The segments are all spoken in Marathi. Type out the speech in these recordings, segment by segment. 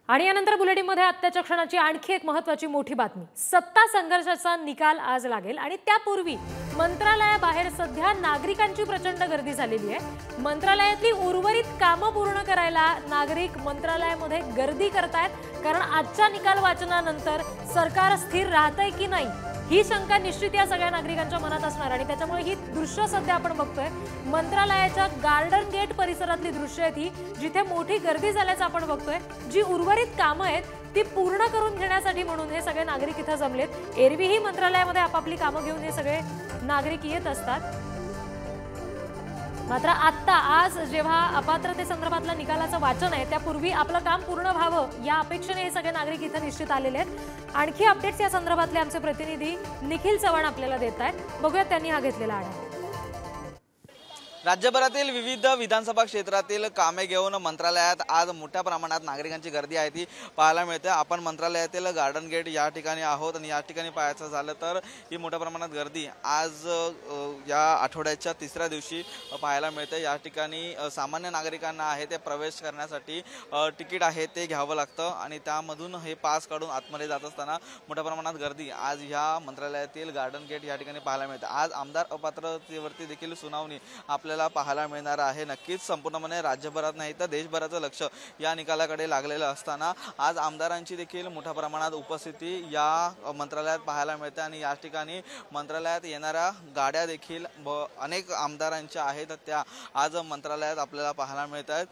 आणि यानंतर बुलेटिनमध्ये आत्ताच्या क्षणाची आणखी एक महत्त्वाची मोठी बातमी। सत्ता संघर्षाचा निकाल आज लागेल आणि त्यापूर्वी मंत्रालयाबाहेर सध्या नागरिकांची प्रचंड गर्दी झालेली आहे। मंत्रालयातली उर्वरित कामं पूर्ण करायला नागरिक मंत्रालयामध्ये गर्दी करतायत, कारण आजच्या निकाल वाचनानंतर सरकार स्थिर राहतंय की नाही ही शंका निश्चित या सगळ्या नागरिकांच्या मनात असणार आणि त्याच्यामुळे ही दृश्य सध्या आपण बघतोय मंत्रालयाच्या गार्डन गेट परिसरातली दृश्य आहेत, ही जिथे मोठी गर्दी झाल्याचं आपण बघतोय। जी उर्वरित कामं आहेत ती पूर्ण करून घेण्यासाठी म्हणून हे सगळे नागरिक इथे जमलेत। एरवीही मंत्रालयामध्ये आपापली कामं घेऊन हे सगळे नागरिक येत असतात, मात्र आता आज जेव्हा अपात्रतेसंदर्भातल्या निकालाचं वाचन आहे त्यापूर्वी आपलं काम पूर्ण व्हावं या अपेक्षेने हे सगळे नागरिक इथे निश्चित आलेले आहेत। आणखी अपडेट्स या संदर्भातले आमचे प्रतिनिधी निखिल चव्हाण आपल्याला देत आहेत, बघूया त्यांनी हा घेतलेला आढावा। राज्यभरातील विविध विधानसभा क्षेत्रातील कामे घेऊन मंत्रालयात आज मोठ्या प्रमाणात नागरिकांची गर्दी आहे ती पाहायला मिळते। आपण मंत्रालयातील गार्डन गेट या ठिकाणी आहोत आणि या ठिकाणी पाहायचं झालं तर ही मोठ्या प्रमाणात गर्दी आज या आठवड्याच्या तिसऱ्या दिवशी पाहायला मिळते। या ठिकाणी सामान्य नागरिकांना आहे ते प्रवेश करण्यासाठी तिकीट आहे ते घ्यावं लागतं आणि त्यामधून हे पास काढून आतमध्ये जात असताना मोठ्या प्रमाणात गर्दी आज ह्या मंत्रालयातील गार्डन गेट या ठिकाणी पाहायला मिळते। आज आमदार अपात्रतेवरती देखील सुनावणी आपल्याला पाहायला मिळणार आहे। नक्कीच संपूर्णपणे राज्यभरात नाही तर देशभराचं लक्ष या निकालाकडे लागलेलं असताना आज आमदारांची देखील मोठ्या प्रमाणात उपस्थिती या मंत्रालयात पाहायला मिळते आणि या ठिकाणी मंत्रालयात येणाऱ्या गाड्या देखील अनेक आमदारांच्या आहेत त्या आज मंत्रालयात आपल्याला पाहायला मिळत आहेत।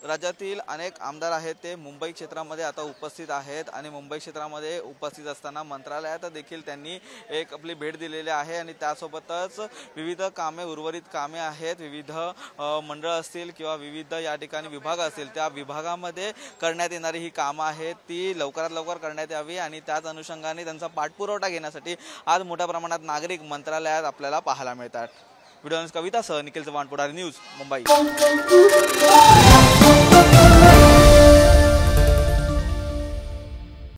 राज्यातील अनेक आमदार आहेत ते मुंबई क्षेत्रामध्ये आता उपस्थित आहेत आणि मुंबई क्षेत्रामध्ये उपस्थित असताना मंत्रालयात देखील त्यांनी एक आपली भेट दिलेली आहे आणि त्यासोबतच विविध कामे उर्वरित कामे आहेत, विविध मंडळ असतील किंवा विविध या ठिकाणी विभाग असतील त्या विभागामध्ये करण्यात येणारी ही कामं आहेत ती लवकरात लवकर करण्यात यावी आणि त्याच अनुषंगाने त्यांचा पाठपुरावा घेण्यासाठी आज मोठ्या प्रमाणात नागरिक मंत्रालयात आपल्याला पाहायला मिळतात। व्हिडिओ कवितासह निखिल चव्हाण, पुढारी न्यूज, मुंबई।